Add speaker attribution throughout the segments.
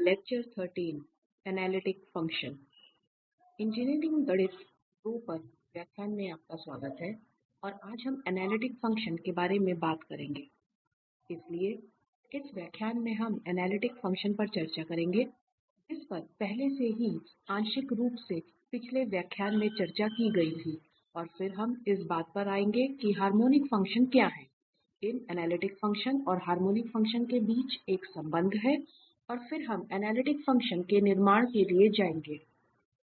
Speaker 1: Lecture 13 analytic function. Engineering गणित 2 पर व्याख्यान में आपका स्वागत है और आज हम एनालिटिक फंक्शन के बारे में बात करेंगे। इसलिए इस व्याख्यान में हम एनालिटिक फंक्शन पर चर्चा करेंगे, जिस पर पहले से ही आंशिक रूप से पिछले व्याख्यान में चर्चा की गई थी, और फिर हम इस बात पर आएंगे कि हार्मोनिक फंक्शन क्या है। इन एनालिटिक फंक्शन और हार्मोनिक फंक्शन के बीच एक संबंध है, और फिर हम एनालिटिक फंक्शन के निर्माण के लिए जाएंगे।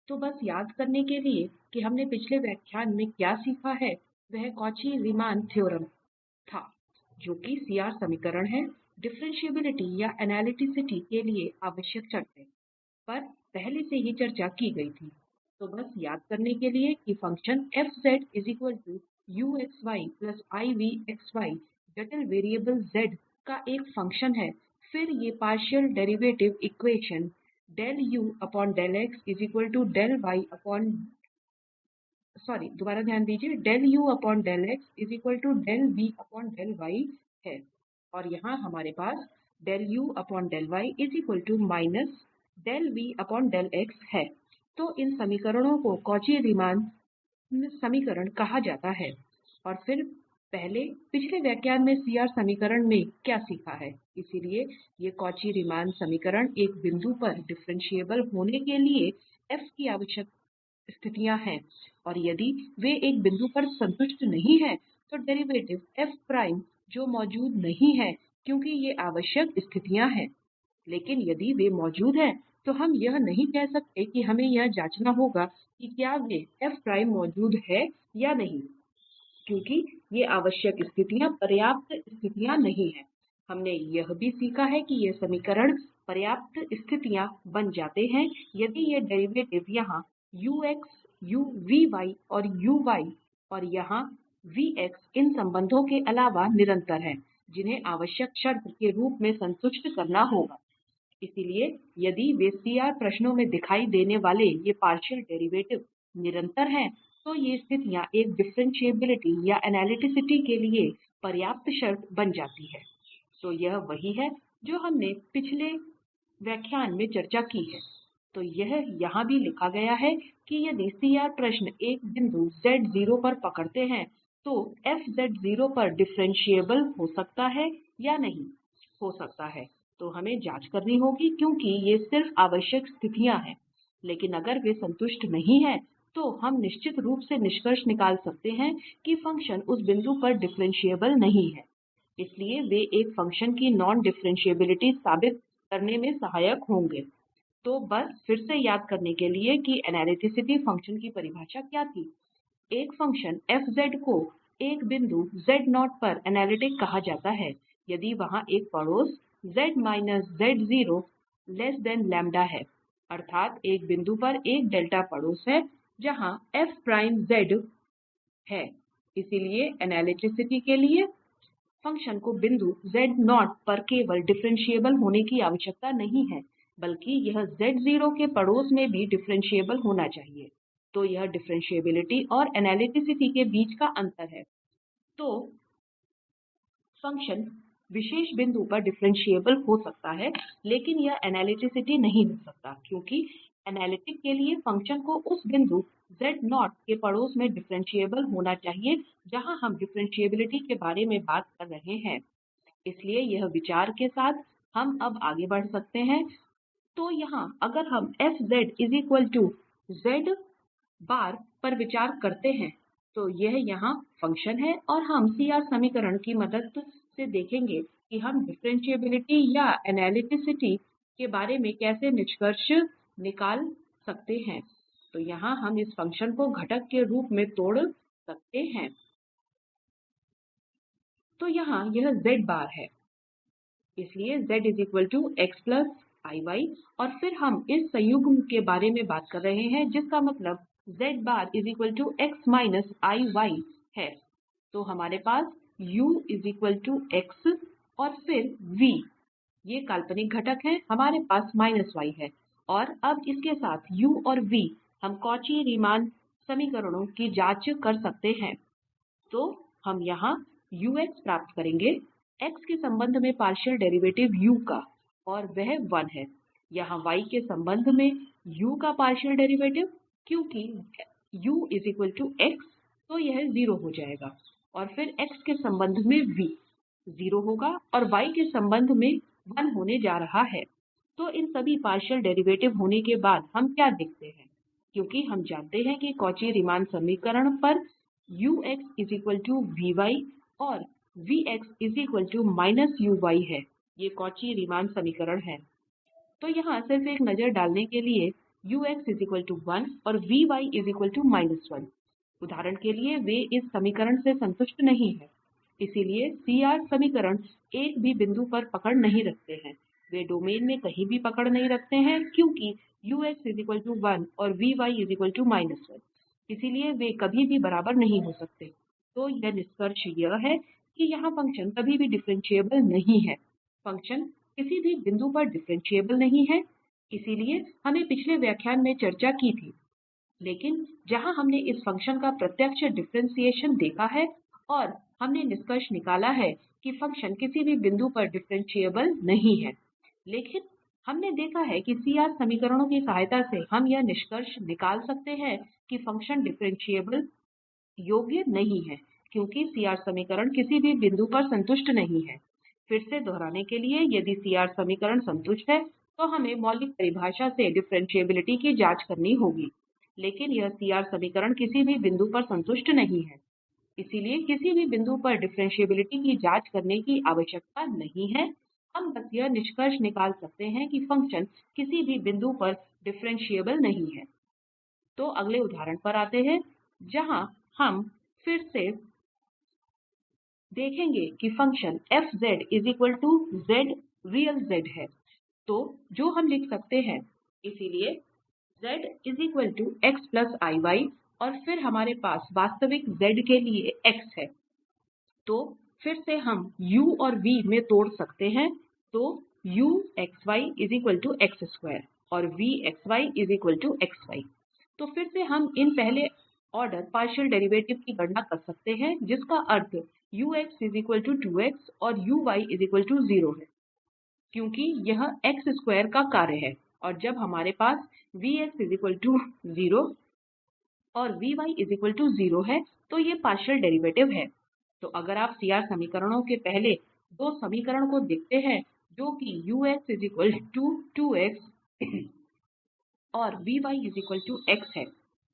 Speaker 1: तो बस याद करने के लिए कि हमने पिछले व्याख्यान में क्या सीखा है, वह कॉची रीमान थ्योरम था, जो कि सीआर समीकरण है, डिफरेंशिएबिलिटी या एनालिटिसिटी के लिए आवश्यक शर्तें पर पहले से ही चर्चा की गई थी। तो बस याद करने के लिए कि फंक्शन f(z)uxy+ivxy जटिल वेरिएबल z का एक फंक्शन है। फिर ये पार्शियल डेरिवेटिव इक्वेशन ∂u∂x∂v∂y है, और यहाँ हमारे पास ∂u∂y -∂v∂x है। तो इन समीकरणों को कॉची रीमान समीकरण कहा जाता है। और फिर पिछले व्याख्यान में सीआर समीकरण में क्या सीखा है। इसलिए ये कॉची रीमान समीकरण एक बिंदु पर डिफरेंशिएबल होने के लिए f की आवश्यक स्थितियां हैं, और यदि वे एक बिंदु पर संतुष्ट नहीं हैं, तो डेरिवेटिव f' जो मौजूद नहीं है, क्योंकि ये आवश्यक स्थितियां हैं। लेकिन यदि वे मौजूद हैं, तो हम यह नहीं कह सकते कि हमें यह जांचना होगा कि क्या वे f' मौजूद है या नहीं, क्योंकि ये आवश्यक स्थितियां पर्याप्त स्थितियां नहीं हैं। हमने यह भी सीखा है कि ये समीकरण पर्याप्त स्थितियां बन जाते हैं यदि ये डेरिवेटिव यहाँ vy और uy और यहाँ vx इन संबंधों के अलावा निरंतर हैं, जिन्हें आवश्यक शर्त के रूप में संतुष्ट करना होगा। इसलिए यदि वे सीआर प्रश्नों में दिखाई देने वाले ये पार्शियल डेरिवेटिव निरंतर हैं, तो ये स्थितियां एक डिफरेंशिएबिलिटी या एनालिटिसिटी के लिए पर्याप्त शर्त बन जाती है। तो यह वही है जो हमने पिछले व्याख्यान में चर्चा की है। तो यह यहाँ भी लिखा गया है कि यदि सीआर प्रश्न एक बिंदु z0 पर पकड़ते हैं, तो f z0 पर डिफरेंशिएबल हो सकता है या नहीं हो सकता है। तो हमें जांच करनी होगी, क्योंकि ये सिर्फ आवश्यक स्थितियां हैं। लेकिन अगर वे संतुष्ट नहीं हैं, तो हम निश्चित रूप से निष्कर्ष निकाल सकते हैं कि फंक्शन उस बिंदु पर डिफरेंशिएबल नहीं है। इसलिए वे एक फंक्शन की नॉन डिफरेंशिएबिलिटी साबित करने में सहायक होंगे। तो बस फिर से याद करने के लिए कि एनालिटिसिटी फंक्शन की परिभाषा क्या थी। एक फंक्शन f को एक बिंदु z0 पर एनालिटिक कहा जाता है यदि वहां एक पड़ोस z-z0 है, अर्थात एक बिंदु पर एक डेल्टा पड़ोस है जहां f' है। इसलिए एनालिटिसिटी के लिए फंक्शन को बिंदु z0 पर केवल डिफरेंशिएबल होने की आवश्यकता नहीं है, बल्कि यह z0 के पड़ोस में भी डिफरेंशिएबल होना चाहिए। तो यह डिफरेंशिएबिलिटी और एनालिटिसिटी के बीच का अंतर है। तो फंक्शन विशेष बिंदु पर डिफरेंशिएबल हो सकता है, लेकिन यह एनालिटिसिटी नहीं हो सकता, क्योंकि एनालिटिक के लिए फंक्शन को उस बिंदु z0 के पड़ोस में डिफरेंशिएबल होना चाहिए जहां हम डिफरेंशिएबिलिटी के बारे में बात कर रहे हैं। इसलिए यह विचार के साथ हम अब आगे बढ़ सकते हैं। तो यहाँ अगर हम z बार पर विचार करते हैं, तो यह यहाँ फंक्शन है, और हम सीआर समीकरण की मदद से देखेंगे कि हम डिफरेंशिएबिलिटी या एनालिटिसिटी के बारे में कैसे निष्कर्ष निकाल सकते हैं। तो यहाँ हम इस फंक्शन को घटक के रूप में तोड़ सकते हैं। तो यहाँ यह z बार है, इसलिए z x iy, और फिर हम इस संयुग्म के बारे में बात कर रहे हैं, जिसका मतलब x iy है। तो हमारे पास u x और फिर v, ये काल्पनिक घटक हैं, हमारे पास y है। और अब इसके साथ u और v हम कॉची रीमान समीकरणों की जांच कर सकते हैं। तो हम यहाँ ux प्राप्त करेंगे x के संबंध में पार्शियल डेरिवेटिव u का, और वह 1 है। यहाँ y के संबंध में u का पार्शियल डेरिवेटिव, क्योंकि x, तो यह 0 हो जाएगा, और फिर x के संबंध में v 0 होगा, और y के संबंध में 1 होने जा रहा है। तो इन सभी पार्शियल डेरिवेटिव होने के बाद हम क्या देखते हैं, क्योंकि हम जानते हैं कि कौची रीमान समीकरण पर vy और uy है। ये कौची रीमान समीकरण है। तो यहाँ सिर्फ एक नज़र डालने के लिए ux 1 और vy -1, उदाहरण के लिए वे इस समीकरण से संतुष्ट नहीं हैं। इसलिए CR समीकरण एक भी बिंदु पर पकड़ नहीं रखते हैं, वे डोमेन में कहीं भी पकड़ नहीं रखते हैं, क्योंकि ux 1 और vy -1, इसलिए वे कभी भी बराबर नहीं हो सकते। तो यह निष्कर्ष यह है कि यहाँ फ़ंक्शन कभी भी डिफरेंशिएबल नहीं है, फ़ंक्शन किसी भी बिंदु पर डिफरेंशिएबल नहीं है। इसलिए हमने पिछले व्याख्यान में चर्चा की थी, लेकिन जहां हमने इस फ़ंक्शन का प्रत्यक्ष डिफरेंशिएशन देखा है और हमने निष्कर्ष निकाला है कि फ़ंक्शन किसी भी बिंदु पर डिफरेंशिएबल नहीं है। लेकिन हमने देखा है कि CR समीकरणों की सहायता से हम यह निष्कर्ष निकाल सकते हैं कि फ़ंक्शन डिफरेंशिएबल योग्य नहीं है, क्योंकि CR समीकरण किसी भी बिंदु पर संतुष्ट नहीं है। फिर से दोहराने के लिए, यदि CR समीकरण संतुष्ट है, तो हमें मौलिक परिभाषा से डिफरेंशिएबिलिटी की जांच करनी होगी, लेकिन यह CR समीकरण किसी भी बिंदु पर संतुष्ट नहीं है। इसलिए किसी भी बिंदु पर डिफरेंशिएबिलिटी की जांच करने की आवश्यकता नहीं है। हम बस यह निष्कर्ष निकाल सकते हैं कि फ़ंक्शन किसी भी बिंदु पर डिफरेंशिएबल नहीं है। तो अगले उदाहरण पर आते हैं, जहां हम फिर से देखेंगे कि फ़ंक्शन z रियल z है। तो जो हम लिख सकते हैं, इसलिए z x iy, और फिर हमारे पास वास्तविक z के लिए x है। तो फिर से हम u और v में तोड़ सकते हैं। तो और xy तो फिर से हम इन पहले ऑर्डर पार्शियल डेरिवेटिव की गणना कर सकते हैं, जिसका अर्थ ux 2x और uy 0 है, क्योंकि यह का कार्य है। और जब हमारे पास vx 0 और vy 0 है, तो ये पार्शियल डेरिवेटिव है। तो अगर आप CR समीकरणों के पहले दो समीकरण को देखते हैं, जो कि ux 2x और vy x है,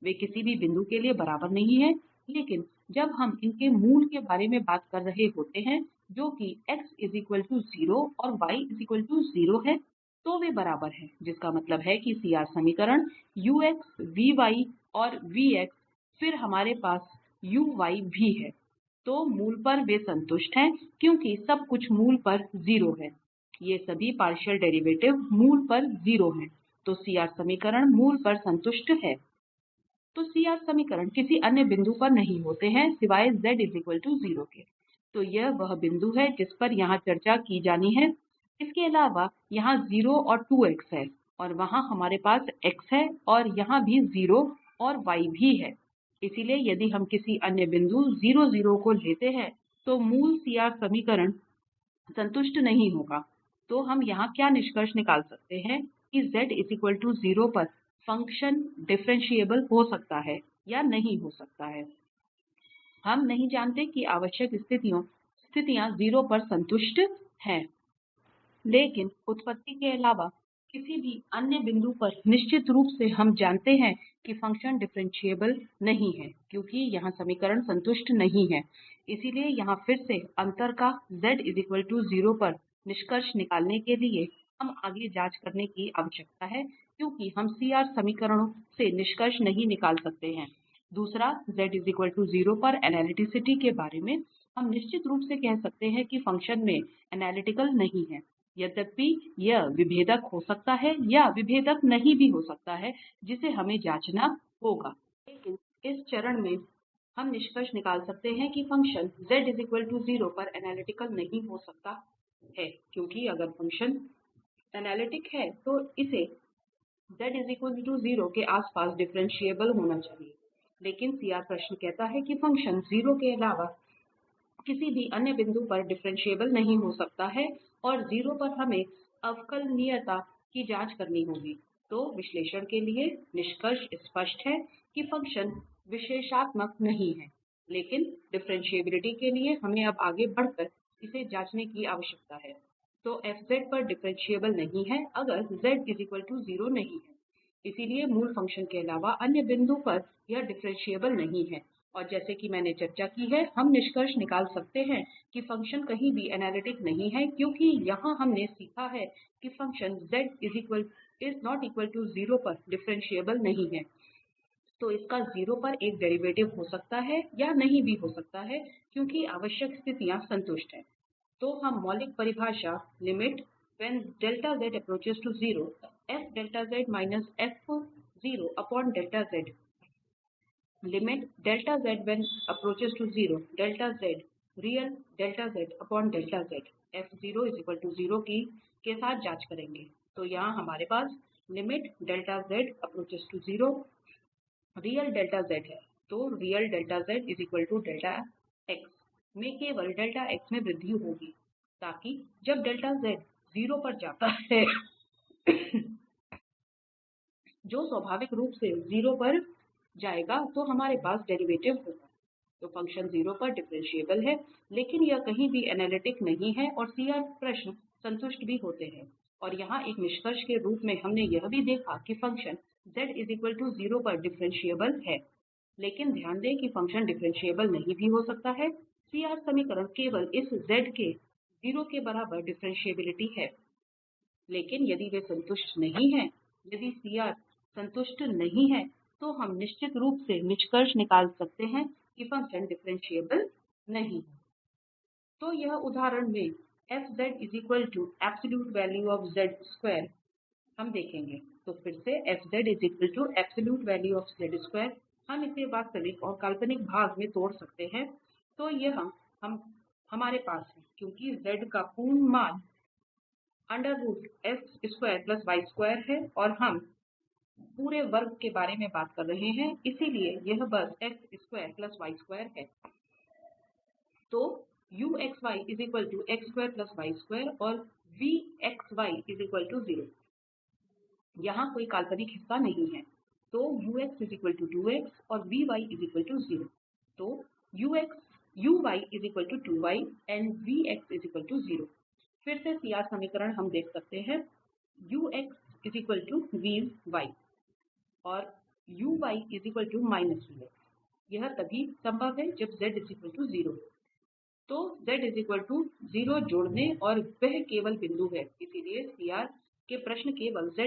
Speaker 1: वे किसी भी बिंदु के लिए बराबर नहीं हैं। लेकिन जब हम इनके मूल के बारे में बात कर रहे होते हैं, जो कि x 0 और y 0 है, तो वे बराबर हैं, जिसका मतलब है कि CR समीकरण ux vy और vx, फिर हमारे पास uy भी है। तो मूल पर वे संतुष्ट हैं, क्योंकि सब कुछ मूल पर 0 है। ये सभी पार्शियल डेरिवेटिव मूल पर 0 हैं। तो CR समीकरण मूल पर संतुष्ट है। तो CR समीकरण किसी अन्य बिंदु पर नहीं होते हैं, सिवाय z 0 के। तो यह वह बिंदु है जिस पर यहां चर्चा की जानी है। इसके अलावा यहाँ 0 और 2x है, और वहां हमारे पास x है, और यहाँ भी 0 और y भी है। इसलिए यदि हम किसी अन्य बिंदु 0 को लेते हैं, तो मूल CR समीकरण संतुष्ट नहीं होगा। तो हम यहाँ क्या निष्कर्ष निकाल सकते हैं कि z 0 पर फ़ंक्शन डिफरेंशिएबल हो सकता है या नहीं हो सकता है। हम नहीं जानते कि आवश्यक स्थितियां 0 पर संतुष्ट हैं, लेकिन उत्पत्ति के अलावा किसी भी अन्य बिंदु पर निश्चित रूप से हम जानते हैं कि फ़ंक्शन डिफरेंशिएबल नहीं है, क्योंकि यहाँ समीकरण संतुष्ट नहीं है। इसलिए यहाँ फिर से अंतर का z 0 पर निष्कर्ष निकालने के लिए हम आगे जांच करने की आवश्यकता है, क्योंकि हम CR समीकरणों से निष्कर्ष नहीं निकाल सकते हैं। दूसरा, z 0 पर एनालिटिसिटी के बारे में, हम निश्चित रूप से कह सकते हैं कि फ़ंक्शन में एनालिटिकल नहीं है। यद्यपि यह विभेदक हो सकता है या विभेदक नहीं भी हो सकता है, जिसे हमें जांचना होगा। लेकिन इस चरण में हम निष्कर्ष निकाल सकते हैं कि फ़ंक्शन z 0 पर एनालिटिकल नहीं हो सकता है, क्योंकि अगर फ़ंक्शन एनालिटिक है, तो इसे z 0 के आसपास डिफरेंशिएबल होना चाहिए। लेकिन CR प्रश्न कहता है कि फ़ंक्शन 0 के अलावा किसी भी अन्य बिंदु पर डिफरेंशिएबल नहीं हो सकता है, और 0 पर हमें अवकलनीयता की जांच करनी होगी। तो विश्लेषण के लिए निष्कर्ष स्पष्ट है कि फ़ंक्शन विश्लेषणात्मक नहीं है, लेकिन डिफरेंशिएबिलिटी के लिए हमें अब आगे बढ़कर इसे जांचने की आवश्यकता है। तो पर डिफरेंशिएबल नहीं है अगर z 0 नहीं है। इसलिए मूल फ़ंक्शन के अलावा अन्य बिंदु पर यह डिफरेंशिएबल नहीं है। और जैसे कि मैंने चर्चा की है, हम निष्कर्ष निकाल सकते हैं कि फ़ंक्शन कहीं भी एनालिटिक नहीं है, क्योंकि यहां हमने सीखा है कि फ़ंक्शन z 0 पर डिफरेंशिएबल नहीं है। तो इसका 0 पर एक डेरिवेटिव हो सकता है या नहीं भी हो सकता है, क्योंकि आवश्यक स्थितियां संतुष्ट हैं। तो हम मौलिक परिभाषा के साथ जांच करेंगे। तो यहाँ हमारे पास है। तो में केवल में वृद्धि होगी, ताकि जब 0 पर जाता है जो स्वाभाविक रूप से 0 पर जाएगा, तो हमारे पास डेरिवेटिव होगा। तो फ़ंक्शन 0 पर डिफरेंशिएबल है, लेकिन यह कहीं भी एनालिटिक नहीं है और CR प्रश्न संतुष्ट भी होते हैं। और यहाँ एक निष्कर्ष के रूप में हमने यह भी देखा कि फ़ंक्शन z 0 पर डिफरेंशिएबल है। लेकिन ध्यान दें कि फ़ंक्शन डिफरेंशिएबल नहीं भी हो सकता है। CR समीकरण केवल इस z के 0 के बराबर डिफरेंशिएबिलिटी है। लेकिन यदि वे संतुष्ट नहीं हैं, यदि CR संतुष्ट नहीं है, तो हम निश्चित रूप से निष्कर्ष निकाल सकते हैं कि फ़ंक्शन डिफरेंशिएबल नहीं है। तो यह उदाहरण में हम देखेंगे। तो फिर से हम इसे वास्तविक और काल्पनिक भाग में तोड़ सकते हैं। तो यह हमारे पास है, क्योंकि z का पूर्ण मान है और हम पूरे वर्ग के बारे में बात कर रहे हैं, इसलिए यह बस है। तो और यहाँ कोई काल्पनिक हिस्सा नहीं है। तो और तो फिर से CR समीकरण हम देख सकते हैं और यह तभी संभव है जब z 0 तो z 0 जोड़ने और वह केवल बिंदु है। इसलिए CR के प्रश्न केवल z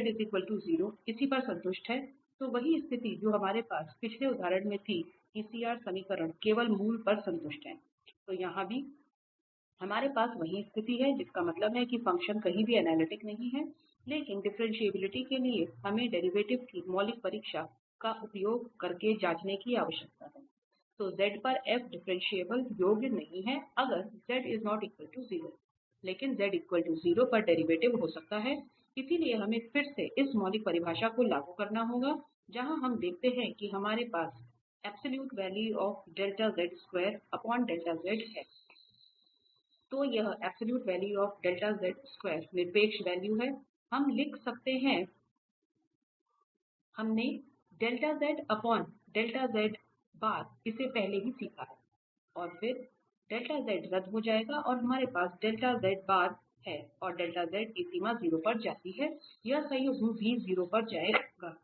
Speaker 1: 0 इसी पर संतुष्ट है। तो वही स्थिति जो हमारे पास पिछले उदाहरण में थी कि CR समीकरण केवल मूल पर संतुष्ट है। तो यहाँ भी हमारे पास वही स्थिति है, जिसका मतलब है कि फ़ंक्शन कहीं भी एनालिटिक नहीं है। लेकिन डिफरेंशिएबिलिटी के लिए हमें डेरिवेटिव की मौलिक परीक्षा का उपयोग करके जांचने की आवश्यकता है। तो z पर f डिफरेंशिएबल योग्य नहीं है अगर z 0, लेकिन z 0 पर डेरिवेटिव हो सकता है। इसलिए हमें फिर से इस मौलिक परिभाषा को लागू करना होगा, जहां हम देखते हैं कि हमारे पास है। तो यह निरपेक्ष वैल्यू है। हम लिख सकते हैं, हमने इसे पहले ही सीखा है। और फिर रद्द हो जाएगा और हमारे पास है और की सीमा 0 पर जाती है। यह संयुग्म भी 0 पर जाएगा।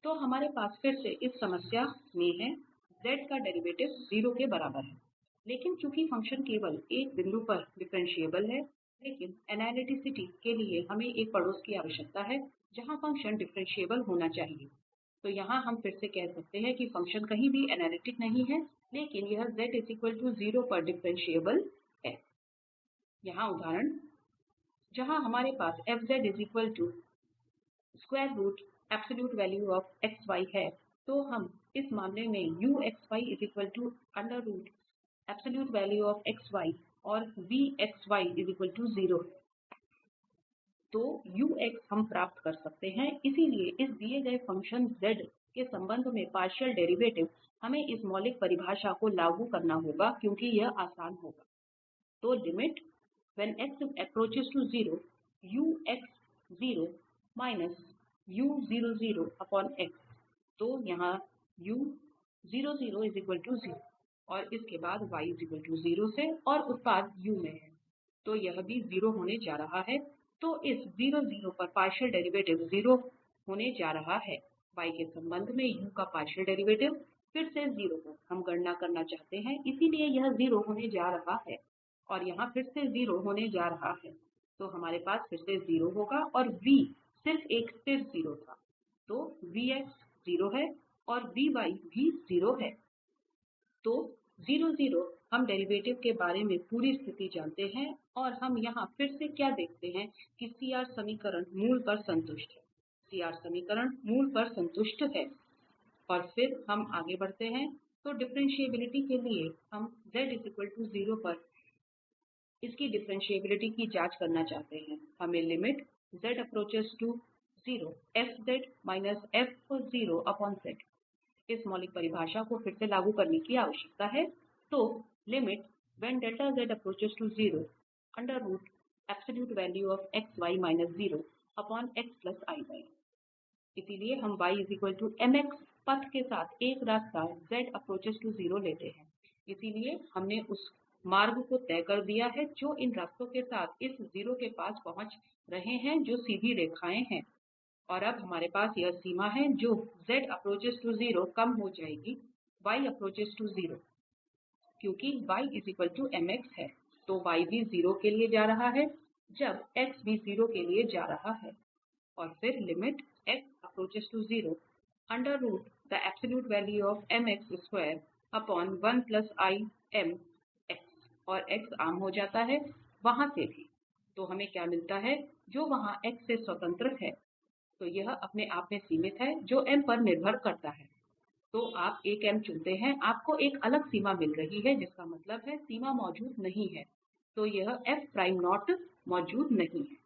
Speaker 1: तो हमारे पास फिर से इस समस्या में है, z का डेरिवेटिव 0 के बराबर है। लेकिन चूंकि फ़ंक्शन केवल एक बिंदु पर डिफरेंशिएबल है, लेकिन एनालिटिसिटी के लिए हमें एक पड़ोस की आवश्यकता है जहां फ़ंक्शन डिफरेंशिएबल होना चाहिए। तो यहाँ हम फिर से कह सकते हैं कि फ़ंक्शन कहीं भी एनालिटिक नहीं है, लेकिन यह z 0 पर डिफरेंशिएबल है। यहाँ उदाहरण जहां हमारे पास है, तो हम इस मामले में और है। तो हम प्राप्त कर सकते हैं। इसलिए इस दिए गए फ़ंक्शन z के संबंध में पार्शियल डेरिवेटिव हमें इस मौलिक परिभाषा को लागू करना होगा, क्योंकि यह आसान होगा। तो तो यहाँ और इसके बाद y 0 से और उत्पाद u में है तो यह भी 0 होने जा रहा है तो इस 0 0 पर पार्शियल डेरिवेटिव 0 होने जा रहा है y के संबंध में u का पार्शियल डेरिवेटिव फिर से 0 पर हम गणना करना चाहते हैं इसलिए यह 0 होने जा रहा है और यहाँ फिर से 0 होने जा रहा है तो हमारे पास फिर से 0 होगा और v सिर्फ एक स्थिर 0 था तो 0 है और भी 0 है तो 0 0 हम डेरिवेटिव के बारे में पूरी स्थिति जानते हैं और हम यहाँ फिर से क्या देखते हैं कि CR समीकरण मूल पर संतुष्ट है CR समीकरण मूल पर संतुष्ट है और फिर हम आगे बढ़ते हैं तो डिफ्रेंटिएबिलिटी के लिए हम z 0 पर इसकी डिफ्रेंटिएबिलिटी की जांच करना चाहते हैं हमें लिमिट इस मौलिक परिभाषा को फिर से लागू करने की आवश्यकता है तो इसलिए हम पथ के साथ एक रास्ता लेते हैं इसलिए हमने उस मार्ग को तय कर दिया है जो इन रास्तों के साथ इस 0 के पास पहुंच रहे हैं जो सीधी रेखाएं हैं और अब हमारे पास यह सीमा है जो कम हो जाएगी क्योंकि है तो y भी 0 के लिए जा रहा है जब x भी 0 के लिए जा रहा है और फिर लिमिट और x आम हो जाता है वहां से भी तो हमें क्या मिलता है जो वहां x से स्वतंत्र है तो यह अपने आप में सीमित है जो m पर निर्भर करता है तो आप एक m चुनते हैं आपको एक अलग सीमा मिल रही है जिसका मतलब है सीमा मौजूद नहीं है तो यह मौजूद नहीं है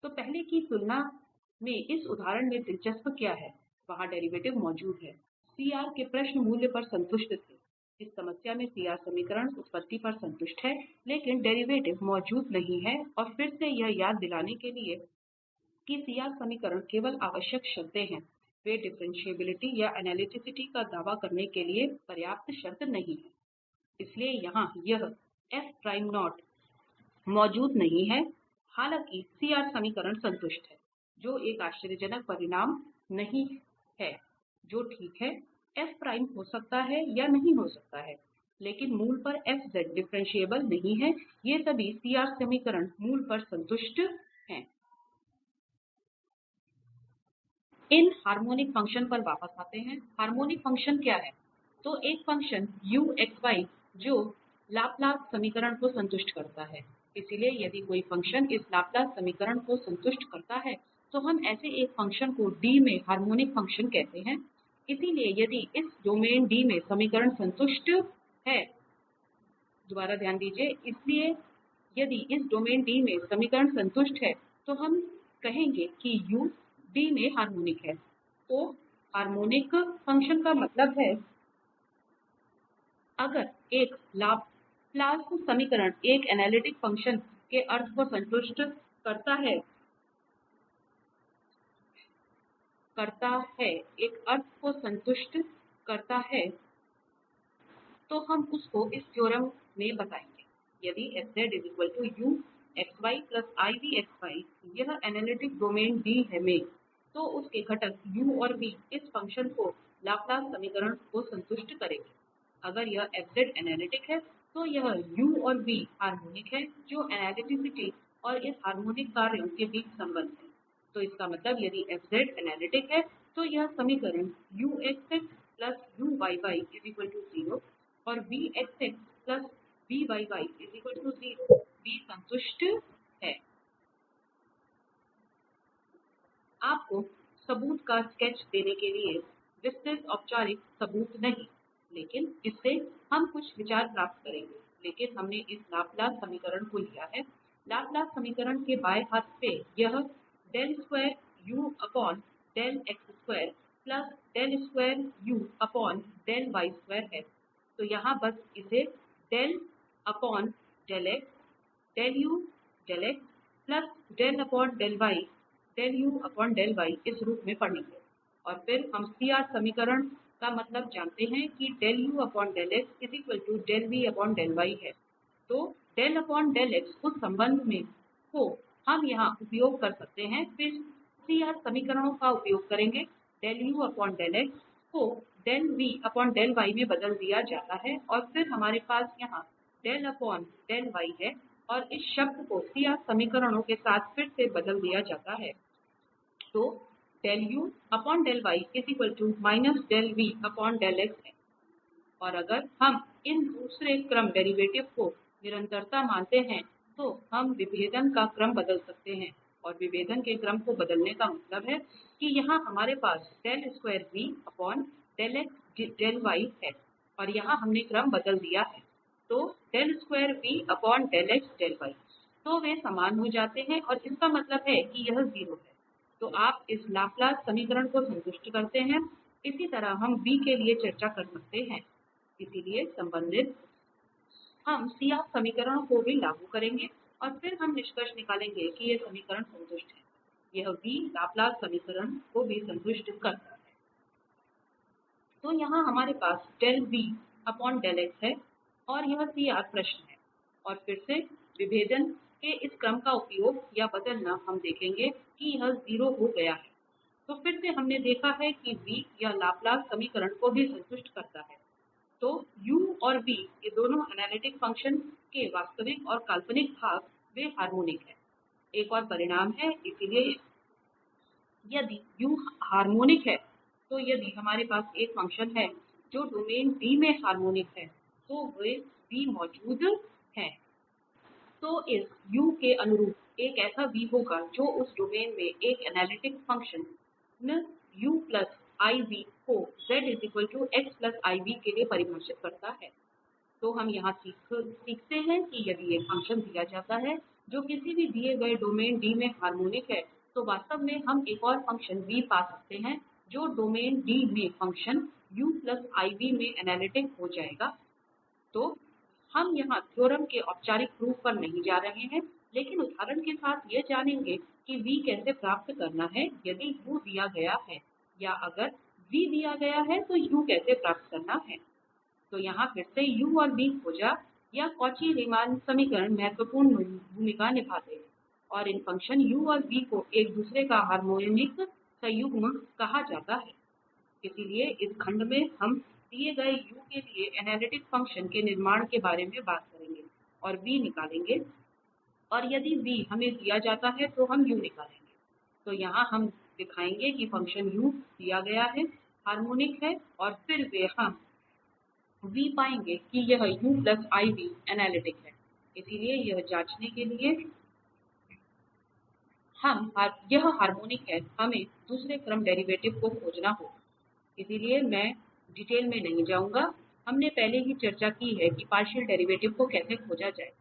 Speaker 1: तो पहले की तुलना में इस उदाहरण में दिलचस्प क्या है वहां डेरिवेटिव मौजूद है CR के प्रश्न मूल्य पर संतुष्ट थे इस समस्या में CR समीकरण उत्पत्ति पर संतुष्ट है लेकिन डेरिवेटिव मौजूद नहीं है और फिर से यह याद दिलाने के लिए कि CR समीकरण केवल आवश्यक शर्तें हैं वे डिफ्रेंटिएबिलिटी या एनालिटिसिटी का दावा करने के लिए पर्याप्त शर्त नहीं हैं इसलिए यहां यह मौजूद नहीं है हालांकि CR समीकरण संतुष्ट है जो एक आश्चर्यजनक परिणाम नहीं है जो ठीक है हो सकता है या नहीं हो सकता है लेकिन मूल पर डिफरेंशिएबल नहीं है ये सभी CR समीकरण मूल पर संतुष्ट हैं इन हार्मोनिक फंक्शन पर वापस आते हैं हार्मोनिक फंक्शन क्या है तो एक फंक्शन जो लाप्लास समीकरण को संतुष्ट करता है इसलिए यदि कोई फंक्शन इस लाप्लास समीकरण को संतुष्ट करता है तो हम ऐसे एक फंक्शन को D में हार्मोनिक फंक्शन कहते हैं इसलिए यदि इस डोमेन D में समीकरण संतुष्ट है दोबारा ध्यान दीजिए इसलिए यदि इस डोमेन D में समीकरण संतुष्ट है तो हम कहेंगे कि U D में हार्मोनिक है तो हार्मोनिक फंक्शन का मतलब है अगर एक लाप्लास समीकरण एक एनालिटिक फंक्शन के अर्थ को संतुष्ट करता है तो हम उसको इस थ्योरम में बताएंगे यदि यह एनालिटिक डोमेन D में तो उसके घटक u और v इस फंक्शन को लाप्लास समीकरण को संतुष्ट करेंगे अगर यह एनालिटिक है तो यह u और v हार्मोनिक है जो एनालिटिसिटी और इस हार्मोनिक कार्यों के बीच संबंध है तो इसका मतलब यदि एनालिटिक है तो यह समीकरण और भी संतुष्ट है आपको सबूत का स्केच देने के लिए विस्तृत औपचारिक सबूत नहीं लेकिन इससे हम कुछ विचार प्राप्त करेंगे लेकिन हमने इस लाप्लास समीकरण को लिया है लाप्लास समीकरण के बाएं हाथ पे यह है तो यहाँ बस इसे प्लस इस रूप में पढ़ेंगे। और फिर हम CR समीकरण का मतलब जानते हैं कि है। तो उस संबंध में को हम यहां उपयोग कर सकते हैं, फिर CR समीकरणों का उपयोग करेंगे। को में बदल दिया जाता है और फिर हमारे पास यहाँ है और इस शब्द को CR समीकरणों के साथ फिर से बदल दिया जाता है। तो है। और अगर हम इन दूसरे क्रम डेरिवेटिव को निरंतरता मानते हैं तो हम विभेदन का क्रम बदल सकते हैं, और विभेदन के क्रम को बदलने का मतलब है कि यहाँ हमारे पास है और यहाँ हमने क्रम बदल दिया है। तो तो वे समान हो जाते हैं और इसका मतलब है कि यह 0 है। तो आप इस लाप्लास समीकरण को संतुष्ट करते हैं। इसी तरह हम v के लिए चर्चा कर सकते हैं। इसलिए संबंधित हम CR समीकरणों को भी लागू करेंगे और फिर हम निष्कर्ष निकालेंगे कि ये समीकरण संतुष्ट हैं। यह v लाप्लास समीकरण को भी संतुष्ट करता है। तो यहाँ हमारे पास है और यह CR प्रश्न है। और फिर से विभेदन के इस क्रम का उपयोग या बदलना हम देखेंगे कि यह 0 हो गया है। तो फिर से हमने देखा है कि v या लाप्लास समीकरण को भी संतुष्ट करता है। तो u और v ये दोनों एनालिटिक फ़ंक्शन के वास्तविक और काल्पनिक भाग वे हार्मोनिक हैं। एक और परिणाम है, इसलिए यदि u हार्मोनिक है, तो यदि हमारे पास एक फ़ंक्शन है जो डोमेन D में हार्मोनिक है, तो वे v मौजूद हैं। तो इस u के अनुरूप एक ऐसा v होगा जो उस डोमेन में एक analytic function u plus iv को के लिए परिभाषित करता है। तो हम यहाँ सीखते हैं कि यदि एक फ़ंक्शन दिया जाता है जो किसी भी दिए गए डोमेन D में हार्मोनिक है, तो वास्तव में हम एक और फ़ंक्शन v पा सकते हैं जो डोमेन D में फ़ंक्शन u प्लस iv में एनालिटिक हो जाएगा। तो हम यहाँ थ्योरम के औपचारिक प्रूफ पर नहीं जा रहे हैं, लेकिन उदाहरण के साथ यह जानेंगे कि v कैसे प्राप्त करना है यदि u दिया गया है, या अगर v दिया गया है तो u कैसे प्राप्त करना है। तो यहाँ फिर से u और v खोजा या कौची रीमान समीकरण महत्वपूर्ण भूमिका निभाते हैं, और इन फ़ंक्शन u और v को एक दूसरे का हार्मोनिक संयुग्म कहा जाता है। इसलिए इस खंड में हम दिए गए u के लिए एनालिटिक फ़ंक्शन के निर्माण के बारे में बात करेंगे और v निकालेंगे, और यदि v हमें दिया जाता है तो हम u निकालेंगे। तो यहाँ हम दिखाएंगे कि फ़ंक्शन u दिया गया है, हार्मोनिक है, और फिर वे हम v पाएंगे कि यह u प्लस iv एनालिटिक है। इसलिए यह जांचने के लिए यह हार्मोनिक है, हमें दूसरे क्रम डेरिवेटिव को खोजना होगा। इसलिए मैं डिटेल में नहीं जाऊंगा, हमने पहले ही चर्चा की है कि पार्शियल डेरिवेटिव को कैसे खोजा जाए।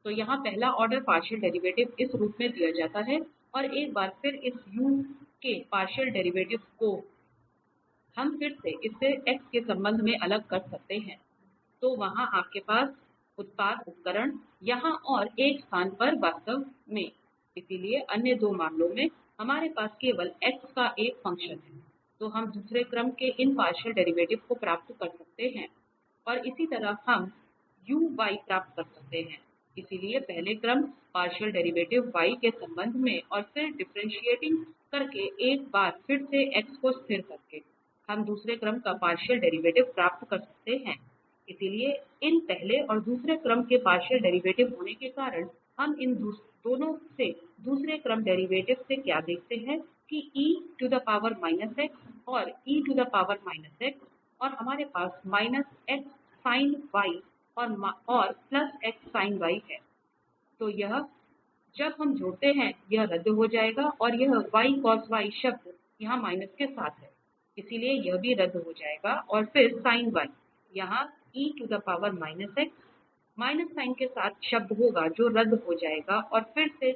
Speaker 1: तो यहाँ पहला ऑर्डर पार्शियल डेरिवेटिव इस रूप में दिया जाता है, और एक बार फिर इस u के पार्शियल डेरिवेटिव को हम फिर से इससे x के संबंध में अलग कर सकते हैं। तो वहाँ आपके पास उत्पाद उपकरण यहाँ और एक स्थान पर वास्तव में। इसलिए अन्य दो मामलों में हमारे पास केवल x का एक फंक्शन है। तो हम दूसरे क्रम के इन पार्शियल डेरिवेटिव को प्राप्त कर सकते हैं, और इसी तरह हम प्राप्त कर सकते हैं। इसलिए पहले क्रम पार्शियल डेरिवेटिव y के संबंध में, और फिर डिफ्रेंटिएटिंग करके एक बार फिर से x को स्थिर करके हम दूसरे क्रम का पार्शियल डेरिवेटिव प्राप्त कर सकते हैं। इसलिए इन पहले और दूसरे क्रम के पार्शियल डेरिवेटिव होने के कारण हम इन दोनों से दूसरे क्रम डेरिवेटिव से क्या देखते हैं कि और और हमारे पास और प्लस है। तो यह जब हम जोड़ते हैं यह रद्द हो जाएगा, और यह शब्द यहाँ माइनस के साथ है, इसलिए यह भी रद्द हो जाएगा, और फिर यहाँ माइनस साइन के साथ शब्द होगा जो रद्द हो जाएगा, और फिर से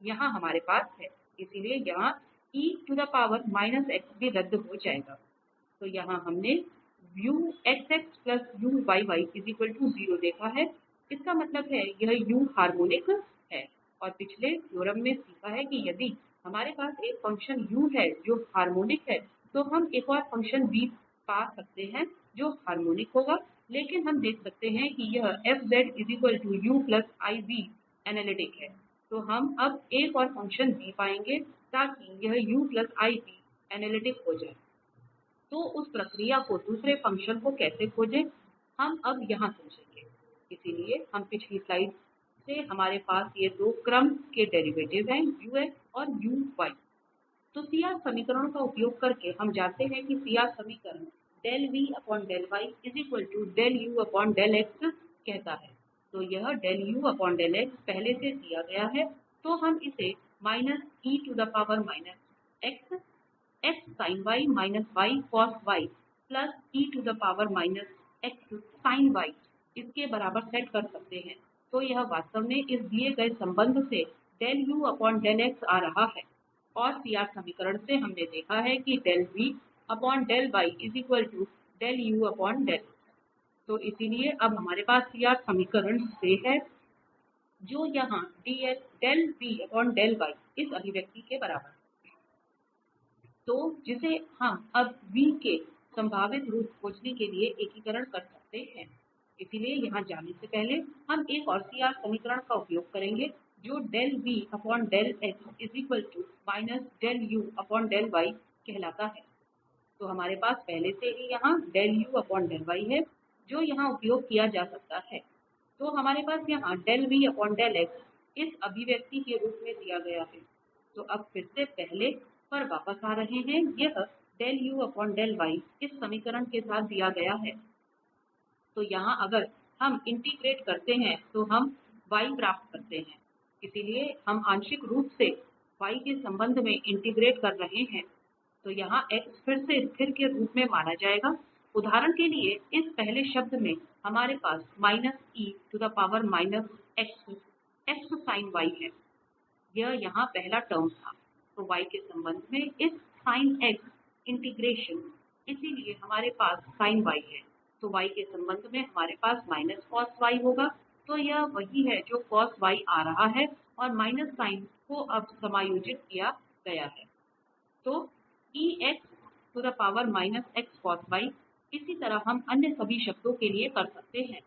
Speaker 1: यहाँ हमारे पास है, इसलिए यहाँ भी रद्द हो जाएगा। तो यहाँ हमने देखा है, इसका मतलब है यह u हार्मोनिक है। और पिछले थ्योरम में सीखा है कि यदि हमारे पास एक फंक्शन u है जो हार्मोनिक है तो हम एक और फंक्शन v पा सकते हैं जो हार्मोनिक होगा, लेकिन हम देख सकते हैं कि यह एनालिटिक है। तो हम अब एक और फंक्शन v पाएंगे ताकि यह एनालिटिक हो जाए। तो उस प्रक्रिया को दूसरे फ़ंक्शन को कैसे खोजें, हम अब यहाँ समझेंगे। इसलिए हम पिछली स्लाइड से हमारे पास ये दो क्रम के डेरिवेटिव हैं और तो CR समीकरणों का उपयोग करके हम जानते हैं कि CR समीकरण कहता है। तो यह पहले से दिया गया है, तो हम इसे इसके बराबर सेट कर सकते हैं। तो यह वास्तव में इस दिए गए संबंध से आ रहा है। और CR समीकरण से हमने देखा है कि तो इसलिए अब हमारे पास CR समीकरण से है जो यहाँ इस अभिव्यक्ति के बराबर है। तो जिसे हम अब v के संभावित रूप खोजने के लिए एकीकरण कर सकते हैं। इसलिए यहां जाने से पहले हम एक और CR समीकरण का उपयोग करेंगे जो कहलाता है। तो हमारे पास पहले से ही यहाँ है जो यहाँ उपयोग किया जा सकता है। तो हमारे पास यहाँ इस अभिव्यक्ति के रूप में दिया गया है। तो अब फिर से पहले पर वापस आ रहे हैं, यह इस समीकरण के साथ दिया गया है। तो यहाँ अगर हम इंटीग्रेट करते हैं तो हम y प्राप्त करते हैं। इसलिए हम आंशिक रूप से y के संबंध में इंटीग्रेट कर रहे हैं। तो यहाँ x फिर से स्थिर के रूप में माना जाएगा। उदाहरण के लिए इस पहले शब्द में हमारे पास है। यह यहाँ पहला टर्म था। तो y के संबंध में इस sin x इंटीग्रेशन, इसलिए हमारे पास sin y है। तो y के संबंध में हमारे पास cos y होगा। तो यह वही है जो cos y आ रहा है और माइनस साइन को अब समायोजित किया गया है। तो cos y इसी तरह हम अन्य सभी शब्दों के लिए कर सकते हैं।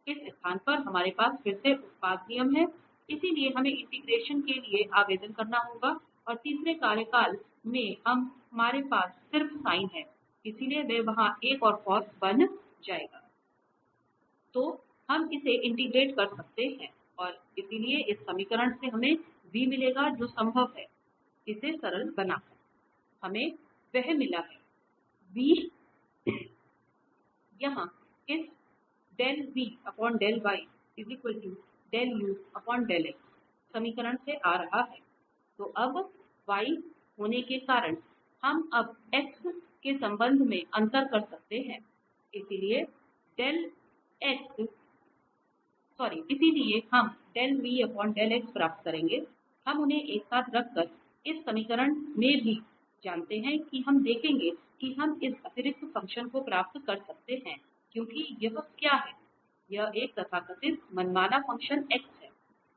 Speaker 1: इस स्थान पर हमारे पास फिर से उत्पाद नियम है, इसलिए हमें इंटीग्रेशन के लिए आवेदन करना होगा और तीसरे कार्यकाल में हमारे पास सिर्फ साइन है, इसलिए वे वहां एक और cos बन जाएगा। तो हम इसे इंटीग्रेट कर सकते हैं और इसलिए इस समीकरण से हमें v मिलेगा जो संभव है। इसे सरल बनाकर हमें वह मिला है v यहाँ इस समीकरण से आ रहा है। तो अब y होने के कारण हम अब x के संबंध में अंतर कर सकते हैं। इसलिए हम प्राप्त करेंगे। हम उन्हें एक साथ रखकर इस समीकरण में भी जानते हैं कि हम देखेंगे कि हम इस अतिरिक्त फ़ंक्शन को प्राप्त कर सकते हैं, क्योंकि यह क्या है? यह एक तथाकथित मनमाना फ़ंक्शन x है।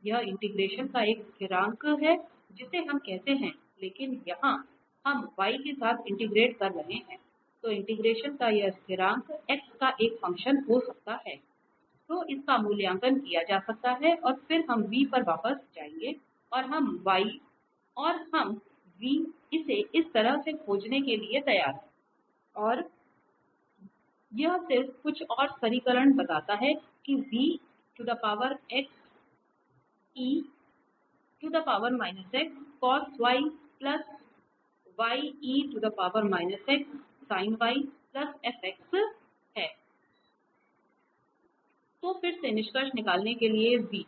Speaker 1: यह इंटिग्रेशन का एक स्थिरांक है जिसे हम कहते हैं, लेकिन यहां हम y के साथ इंटीग्रेट कर रहे हैं। तो इंटिग्रेशन का यह स्थिरांक x का एक फ़ंक्शन हो सकता है। तो इसका मूल्यांकन किया जा सकता है और फिर हम v पर वापस जाएंगे और हम v इसे इस तरह से खोजने के लिए तैयार हैं। और यह सिर्फ कुछ और सरलीकरण बताता है कि है। तो फिर से निष्कर्ष निकालने के लिए v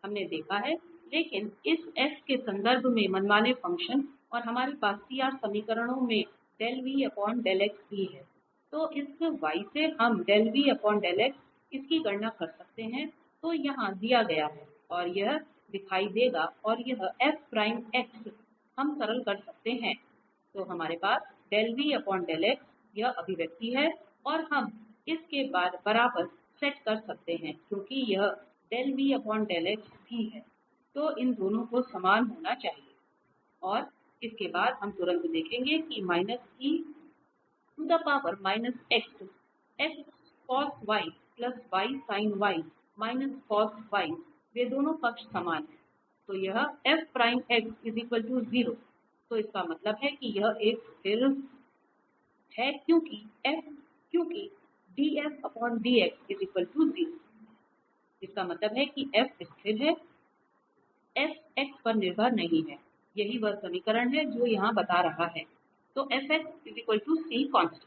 Speaker 1: हमने देखा है, लेकिन इस s के संदर्भ में मनमाने फ़ंक्शन और हमारे पास CR समीकरणों में भी है। तो इस y से हम इसकी गणना कर सकते हैं। तो यहाँ दिया गया है और यह दिखाई देगा और यह हम सरल कर सकते हैं। तो हमारे पास यह अभिव्यक्ति है और हम इसके बराबर सेट कर सकते हैं क्योंकि यह भी है। तो इन दोनों को समान होना चाहिए। और इसके बाद हम तुरंत देखेंगे कि वे दोनों पक्ष समान हैं। तो यह तो इसका मतलब है कि यह एक स्थिर है, क्योंकि इसका मतलब है कि f स्थिर है, f x पर निर्भर नहीं है। यही वह समीकरण है जो यहां बता रहा है। तो कांस्टेंट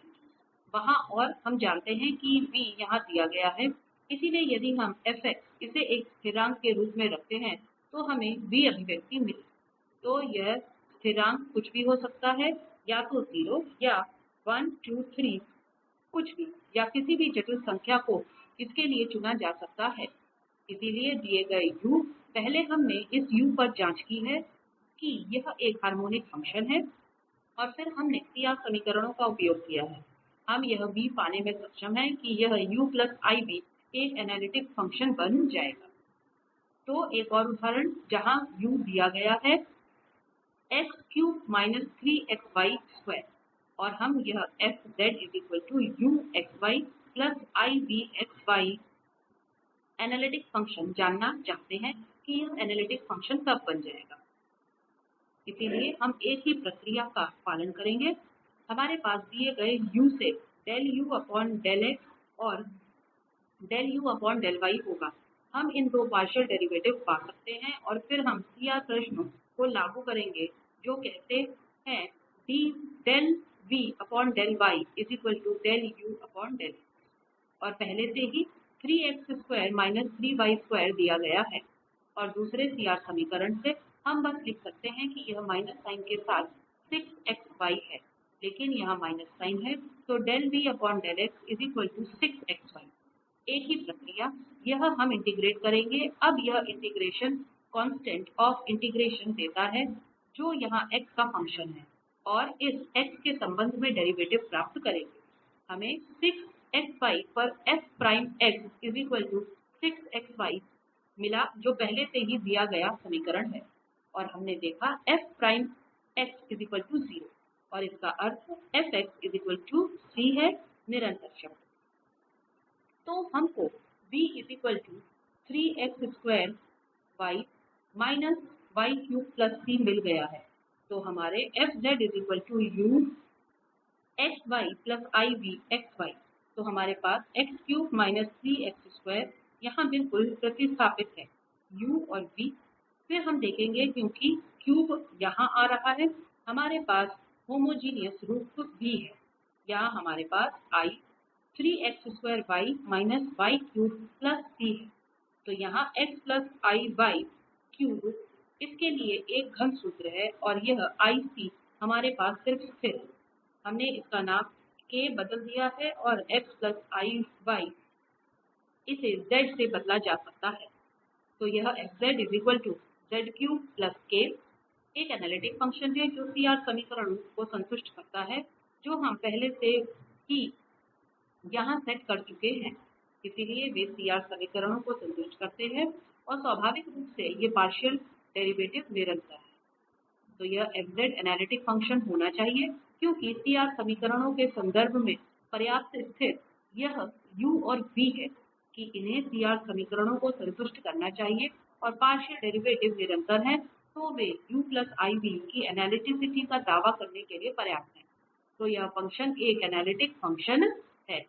Speaker 1: वहां, और हम जानते हैं कि v यहां दिया गया है। इसलिए यदि हम इसे एक स्थिरांक के रूप में रखते हैं तो हमें v अभिव्यक्ति मिली। तो यह स्थिरांक कुछ भी हो सकता है, या तो 0 या 1 2 3, कुछ भी, या किसी भी जटिल संख्या को इसके लिए चुना जा सकता है। इसलिए दिए गए u, पहले हमने इस u पर जांच की है कि यह एक हार्मोनिक फंक्शन है, और फिर हमने CR समीकरणों का उपयोग किया है। हम यह भी पाने में सक्षम हैं कि यह एक एनालिटिक फंक्शन बन जाएगा। तो एक और उदाहरण जहां u दिया गया है और हम यह एनालिटिक फंक्शन जानना चाहते हैं कि यह एनालिटिक फंक्शन कब बन जाएगा। इसलिए हम एक ही प्रक्रिया का पालन करेंगे। हमारे पास दिए गए u से और होगा। हम इन दो पार्शियल डेरिवेटिव पा सकते हैं, और फिर हम CR प्रश्नों को लागू करेंगे जो कहते हैं और पहले से ही दिया गया है। और दूसरे CR समीकरण से हम बस लिख सकते हैं कि यह माइनस साइन के साथ 6xy है, लेकिन यहाँ माइनस साइन है। तो एक ही प्रक्रिया, यह हम इंटीग्रेट करेंगे। अब यह इंटीग्रेशन कांस्टेंट ऑफ इंटीग्रेशन देता है, जो यहाँ x का फंक्शन है, और इस x के संबंध में डेरिवेटिव प्राप्त करेंगे। हमें 6xy पर मिला, जो पहले से ही दिया गया समीकरण है। और हमने देखा 0, और इसका अर्थ c है, निरंतर शब्द। तो हमको मिल गया है। तो हमारे तो हमारे पास यहाँ बिल्कुल प्रतिस्थापित है u और v। फिर हम देखेंगे, क्योंकि क्यूब यहाँ आ रहा है, हमारे पास होमोजीनियस रूप भी है। यहाँ हमारे पास है। तो यहाँ इसके लिए एक घन सूत्र है, और यह हमारे पास सिर्फ स्थिर है। हमने इसका नाम k बदल दिया है, और इसे z से बदला जा सकता है। तो यह एक एनालिटिक फंक्शन है जो CR समीकरणों को संतुष्ट करता है, जो हम पहले से ही यहां सेट कर चुके हैं। इसलिए वे CR समीकरणों को संतुष्ट करते हैं, और स्वाभाविक रूप से ये पार्शियल डेरिवेटिव निरंतर हैं। तो यह एनालिटिक फंक्शन होना चाहिए, क्योंकि CR समीकरणों के संदर्भ में पर्याप्त स्थिर यह u और v है कि इन्हें CR समीकरणों को संतुष्ट करना चाहिए, और पार्शियल डेरिवेटिव निरंतर हैं, तो वे की एनालिटिसिटी का दावा करने के लिए पर्याप्त हैं। तो यह फंक्शन एक एनालिटिक फंक्शन है।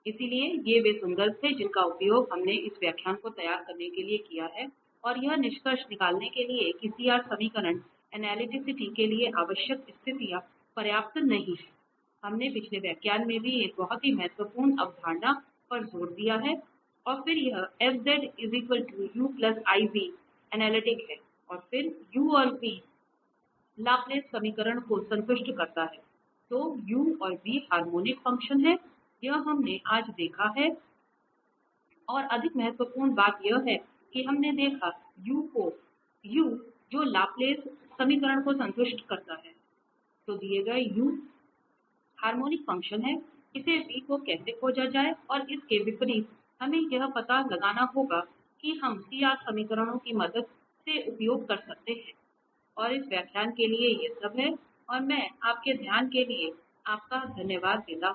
Speaker 1: इसलिए ये वे संदर्भ थे जिनका उपयोग हमने इस व्याख्यान को तैयार करने के लिए किया है, और यह निष्कर्ष निकालने के लिए कि CR समीकरण एनालिटिसिटी के लिए आवश्यक स्थितियां पर्याप्त नहीं हैं। हमने पिछले व्याख्यान में भी एक बहुत ही महत्वपूर्ण अवधारणा पर जोर दिया है, और फिर यह एनालिटिक है, और फिर u और v लाप्लेस समीकरण को संतुष्ट करता है। तो u और v हार्मोनिक फंक्शन है, यह हमने आज देखा है। और अधिक महत्वपूर्ण बात यह है कि हमने देखा u जो लाप्लेस समीकरण को संतुष्ट करता है। तो दिए गए u हार्मोनिक फंक्शन है, इसे v को कैसे खोजा जाए, और इसके विपरीत हमें यह पता लगाना होगा कि हम CR समीकरणों की मदद से उपयोग कर सकते हैं और इस व्याख्यान के लिए ये सब है और मैं आपके ध्यान के लिए आपका धन्यवाद देता हूं